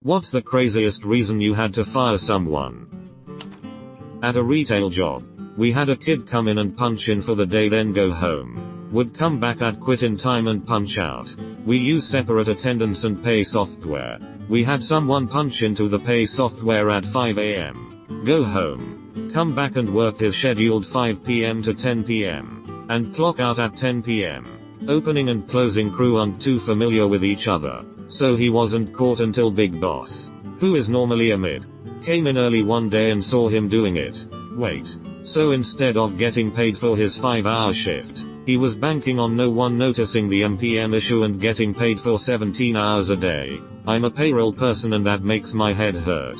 What's the craziest reason you had to fire someone? At a retail job, we had a kid come in and punch in for the day then go home. Would come back at quit in time and punch out. We use separate attendance and pay software. We had someone punch into the pay software at 5 AM. Go home. Come back and work his scheduled 5 PM to 10 PM. And clock out at 10 PM. Opening and closing crew aren't too familiar with each other, so he wasn't caught until Big Boss, who is normally a mid, came in early one day and saw him doing it. Wait. So instead of getting paid for his 5-hour shift, he was banking on no one noticing the MPM issue and getting paid for 17 hours a day. I'm a payroll person and that makes my head hurt.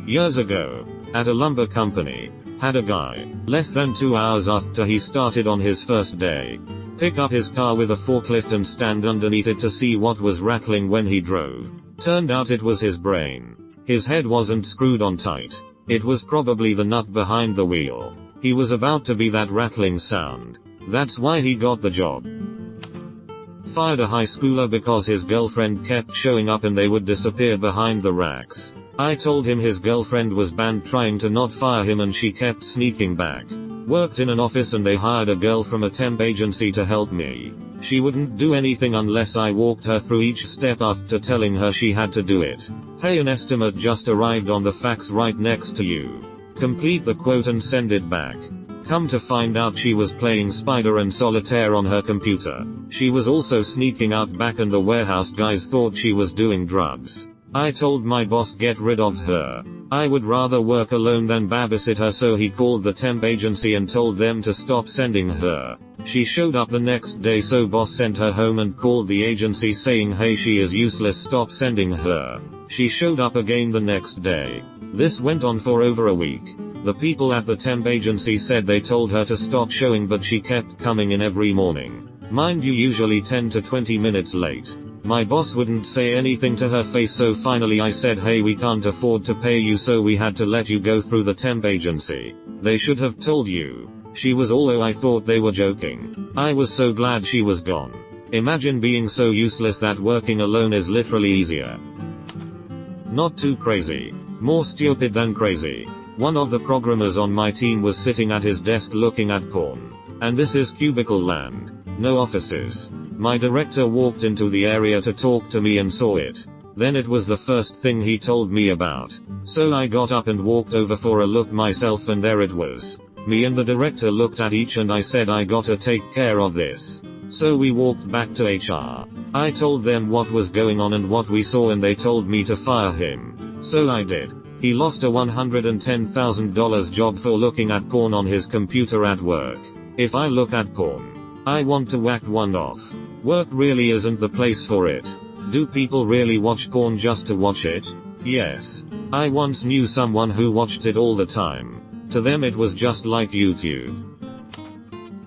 Years ago, at a lumber company, had a guy, less than 2 hours after he started on his first day, pick up his car with a forklift and stand underneath it to see what was rattling when he drove. Turned out it was his brain. His head wasn't screwed on tight. It was probably the nut behind the wheel. He was about to be that rattling sound. That's why he got the job. Fired a high schooler because his girlfriend kept showing up and they would disappear behind the racks. I told him his girlfriend was banned trying to not fire him and she kept sneaking back. Worked in an office and they hired a girl from a temp agency to help me. She wouldn't do anything unless I walked her through each step after telling her she had to do it. Hey, an estimate just arrived on the fax right next to you. Complete the quote and send it back. Come to find out she was playing Spider and Solitaire on her computer. She was also sneaking out back and the warehouse guys thought she was doing drugs. I told my boss get rid of her. I would rather work alone than babysit her, so he called the temp agency and told them to stop sending her. She showed up the next day, so boss sent her home and called the agency saying hey, she is useless, stop sending her. She showed up again the next day. This went on for over a week. The people at the temp agency said they told her to stop showing, but she kept coming in every morning. Mind you, usually 10 to 20 minutes late. My boss wouldn't say anything to her face, so finally I said hey, we can't afford to pay you, so we had to let you go through the temp agency. They should have told you. She was all, oh, I thought they were joking. I was so glad she was gone. Imagine being so useless that working alone is literally easier. Not too crazy. More stupid than crazy. One of the programmers on my team was sitting at his desk looking at porn. And this is cubicle land. No offices. My director walked into the area to talk to me and saw it. Then it was the first thing he told me about. So I got up and walked over for a look myself, and there it was. Me and the director looked at each and I said I gotta take care of this. So we walked back to HR. I told them what was going on and what we saw, and they told me to fire him. So I did. He lost a $110,000 job for looking at porn on his computer at work. If I look at porn, I want to whack one off. Work really isn't the place for it. Do people really watch porn just to watch it? Yes. I once knew someone who watched it all the time. To them it was just like YouTube.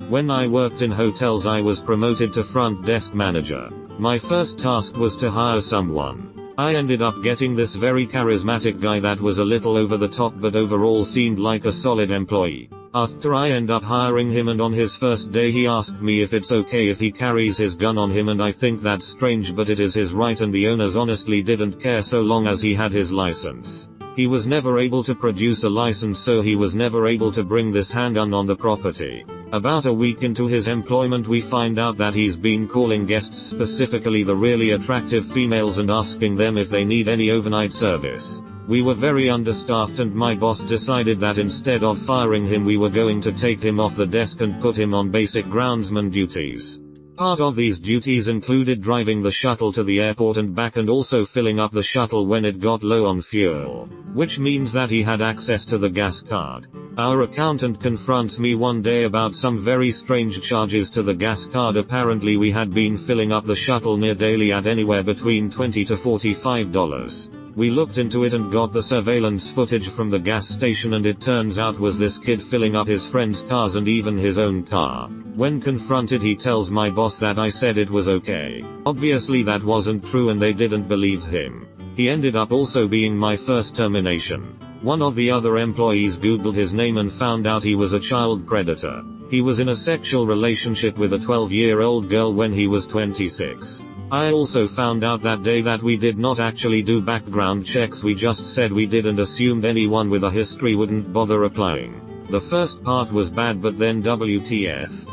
When I worked in hotels, I was promoted to front desk manager. My first task was to hire someone. I ended up getting this very charismatic guy that was a little over the top but overall seemed like a solid employee. After I end up hiring him, and on his first day he asked me if it's okay if he carries his gun on him, and I think that's strange, but it is his right and the owners honestly didn't care so long as he had his license. He was never able to produce a license, so he was never able to bring this handgun on the property. About a week into his employment we find out that he's been calling guests, specifically the really attractive females, and asking them if they need any overnight service. We were very understaffed and my boss decided that instead of firing him we were going to take him off the desk and put him on basic groundsman duties. Part of these duties included driving the shuttle to the airport and back, and also filling up the shuttle when it got low on fuel, which means that he had access to the gas card. Our accountant confronts me one day about some very strange charges to the gas card. Apparently we had been filling up the shuttle near daily at anywhere between $20 to $45. We looked into it and got the surveillance footage from the gas station, and it turns out was this kid filling up his friends' cars and even his own car. When confronted he tells my boss that I said it was okay. Obviously that wasn't true and they didn't believe him. He ended up also being my first termination. One of the other employees googled his name and found out he was a child predator. He was in a sexual relationship with a 12-year-old girl when he was 26. I also found out that day that we did not actually do background checks, we just said we did and assumed anyone with a history wouldn't bother applying. The first part was bad, but then WTF.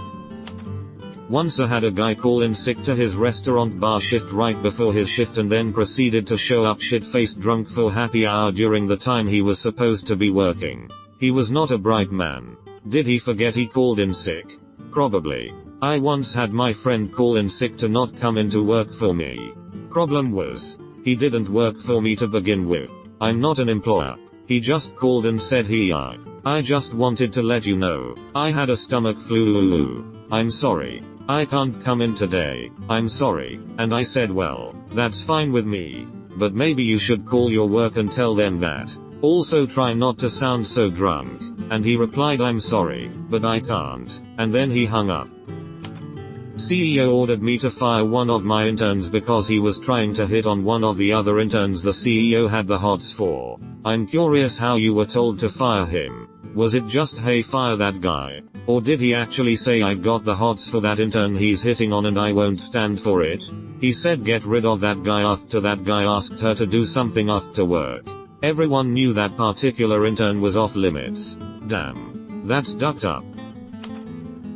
Once I had a guy call in sick to his restaurant bar shift right before his shift and then proceeded to show up shit-faced drunk for happy hour during the time he was supposed to be working. He was not a bright man. Did he forget he called in sick? Probably. I once had my friend call in sick to not come into work for me. Problem was, he didn't work for me to begin with. I'm not an employer. He just called and said I just wanted to let you know, I had a stomach flu. I'm sorry. I can't come in today. I'm sorry. And I said, well, that's fine with me. But maybe you should call your work and tell them that. Also try not to sound so drunk. And he replied, I'm sorry, but I can't. And then he hung up. CEO ordered me to fire one of my interns because he was trying to hit on one of the other interns the CEO had the hots for. I'm curious how you were told to fire him. Was it just hey, fire that guy? Or did he actually say I've got the hots for that intern he's hitting on and I won't stand for it? He said get rid of that guy after that guy asked her to do something after work. Everyone knew that particular intern was off limits. Damn. That's ducked up.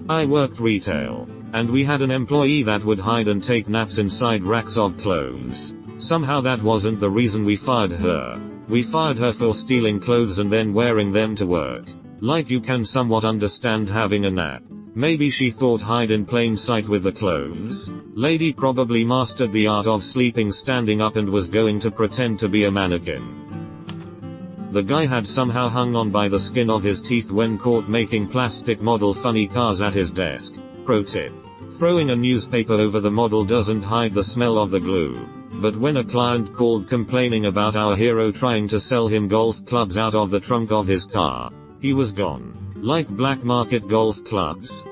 I worked retail. And we had an employee that would hide and take naps inside racks of clothes. Somehow that wasn't the reason we fired her. We fired her for stealing clothes and then wearing them to work. Like you can somewhat understand having a nap. Maybe she thought hide in plain sight with the clothes. Lady probably mastered the art of sleeping standing up and was going to pretend to be a mannequin. The guy had somehow hung on by the skin of his teeth when caught making plastic model funny cars at his desk. Pro tip. Throwing a newspaper over the model doesn't hide the smell of the glue. But when a client called complaining about our hero trying to sell him golf clubs out of the trunk of his car, he was gone. Like black market golf clubs.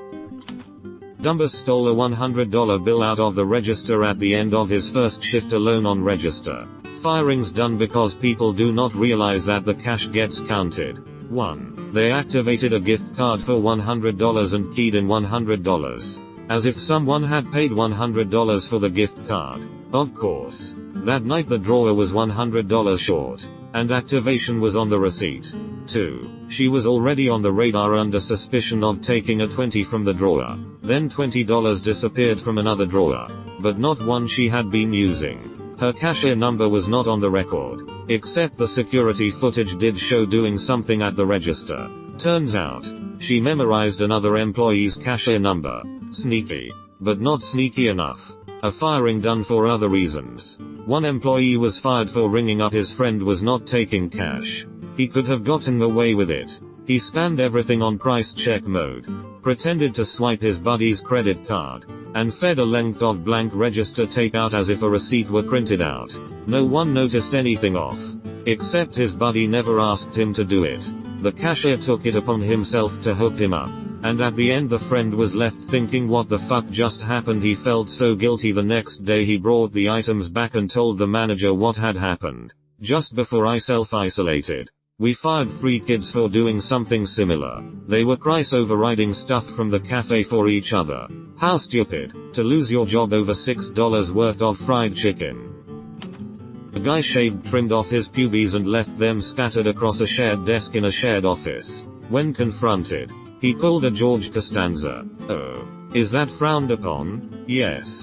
Dumbus stole a $100 bill out of the register at the end of his first shift alone on register. Firing's done because people do not realize that the cash gets counted. 1. They activated a gift card for $100 and keyed in $100. As if someone had paid $100 for the gift card. Of course. That night the drawer was $100 short. And activation was on the receipt. 2. She was already on the radar under suspicion of taking a 20 from the drawer. Then $20 disappeared from another drawer. But not one she had been using. Her cashier number was not on the record. Except the security footage did show doing something at the register. Turns out, she memorized another employee's cashier number. Sneaky. But not sneaky enough. A firing done for other reasons. One employee was fired for ringing up his friend was not taking cash. He could have gotten away with it. He scanned everything on price check mode. Pretended to swipe his buddy's credit card. And fed a length of blank register tape out as if a receipt were printed out. No one noticed anything off. Except his buddy never asked him to do it. The cashier took it upon himself to hook him up. And at the end the friend was left thinking what the fuck just happened. He felt so guilty. The next day he brought the items back and told the manager what had happened. Just before I self-isolated. We fired 3 kids for doing something similar. They were price overriding stuff from the cafe for each other. How stupid, to lose your job over $6 worth of fried chicken. A guy shaved trimmed off his pubes and left them scattered across a shared desk in a shared office. When confronted, he pulled a George Costanza. Oh. Is that frowned upon? Yes.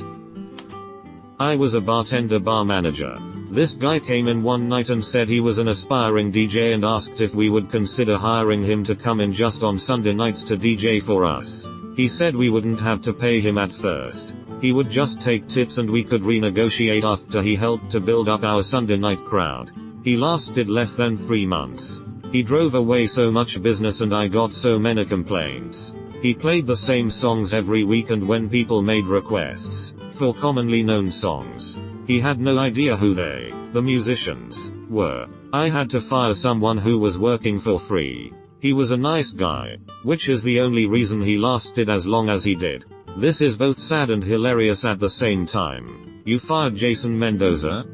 I was a bartender bar manager. This guy came in one night and said he was an aspiring DJ and asked if we would consider hiring him to come in just on Sunday nights to DJ for us. He said we wouldn't have to pay him at first. He would just take tips and we could renegotiate after he helped to build up our Sunday night crowd. He lasted less than 3 months. He drove away so much business and I got so many complaints. He played the same songs every week and when people made requests for commonly known songs, he had no idea who the musicians, were. I had to fire someone who was working for free. He was a nice guy, which is the only reason he lasted as long as he did. This is both sad and hilarious at the same time. You fired Jason Mendoza?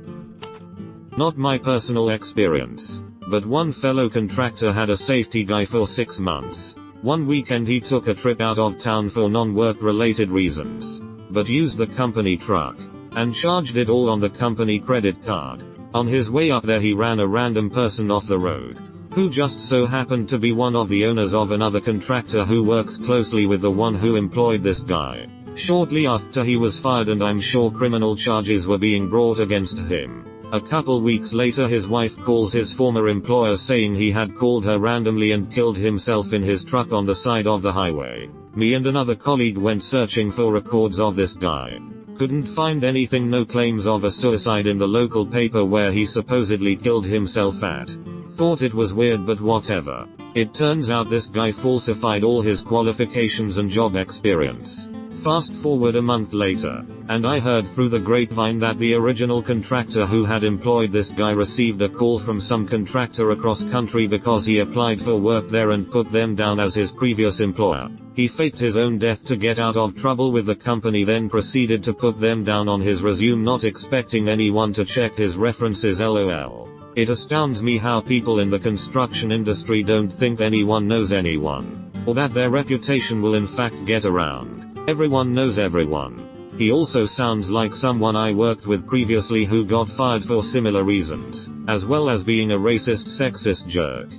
Not my personal experience. But one fellow contractor had a safety guy for 6 months. One weekend he took a trip out of town for non-work related reasons. But used the company truck. and charged it all on the company credit card. On his way up there he ran a random person off the road, who just so happened to be one of the owners of another contractor who works closely with the one who employed this guy. Shortly after he was fired, and I'm sure criminal charges were being brought against him. A couple weeks later his wife calls his former employer saying he had called her randomly and killed himself in his truck on the side of the highway. Me and another colleague went searching for records of this guy. Couldn't find anything, no claims of a suicide in the local paper where he supposedly killed himself at. Thought it was weird, but whatever. It turns out this guy falsified all his qualifications and job experience. Fast forward a month later, and I heard through the grapevine that the original contractor who had employed this guy received a call from some contractor across country because he applied for work there and put them down as his previous employer. He faked his own death to get out of trouble with the company, then proceeded to put them down on his resume, not expecting anyone to check his references. LOL. It astounds me how people in the construction industry don't think anyone knows anyone, or that their reputation will in fact get around. Everyone knows everyone. He also sounds like someone I worked with previously who got fired for similar reasons, as well as being a racist, sexist jerk.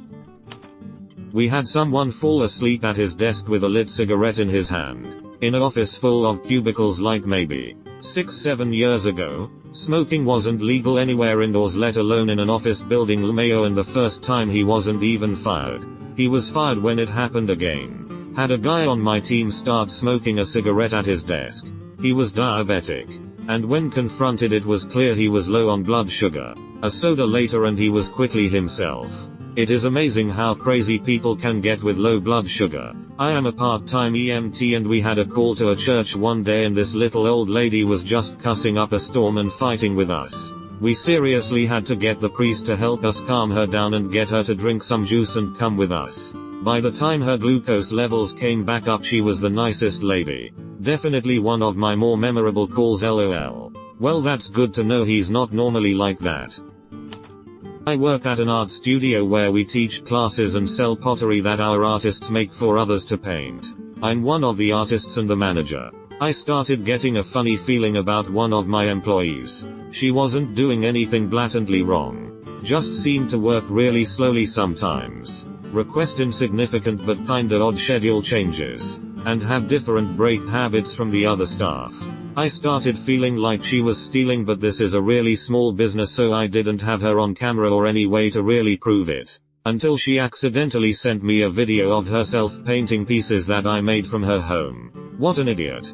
We had someone fall asleep at his desk with a lit cigarette in his hand, in an office full of cubicles like maybe 6-7 years ago. Smoking wasn't legal anywhere indoors, let alone in an office building. LMAO, and the first time he wasn't even fired. He was fired when it happened again. Had a guy on my team start smoking a cigarette at his desk. He was diabetic, and when confronted it was clear he was low on blood sugar. A soda later and he was quickly himself. It is amazing how crazy people can get with low blood sugar. I am a part-time EMT and we had a call to a church one day and this little old lady was just cussing up a storm and fighting with us. We seriously had to get the priest to help us calm her down and get her to drink some juice and come with us. By the time her glucose levels came back up she was the nicest lady. Definitely one of my more memorable calls. LOL. Well, that's good to know he's not normally like that. I work at an art studio where we teach classes and sell pottery that our artists make for others to paint. I'm one of the artists and the manager. I started getting a funny feeling about one of my employees. She wasn't doing anything blatantly wrong, just seemed to work really slowly sometimes, request insignificant but kinda odd schedule changes, and have different break habits from the other staff. I started feeling like she was stealing, but this is a really small business so I didn't have her on camera or any way to really prove it, until she accidentally sent me a video of herself painting pieces that I made from her home. What an idiot.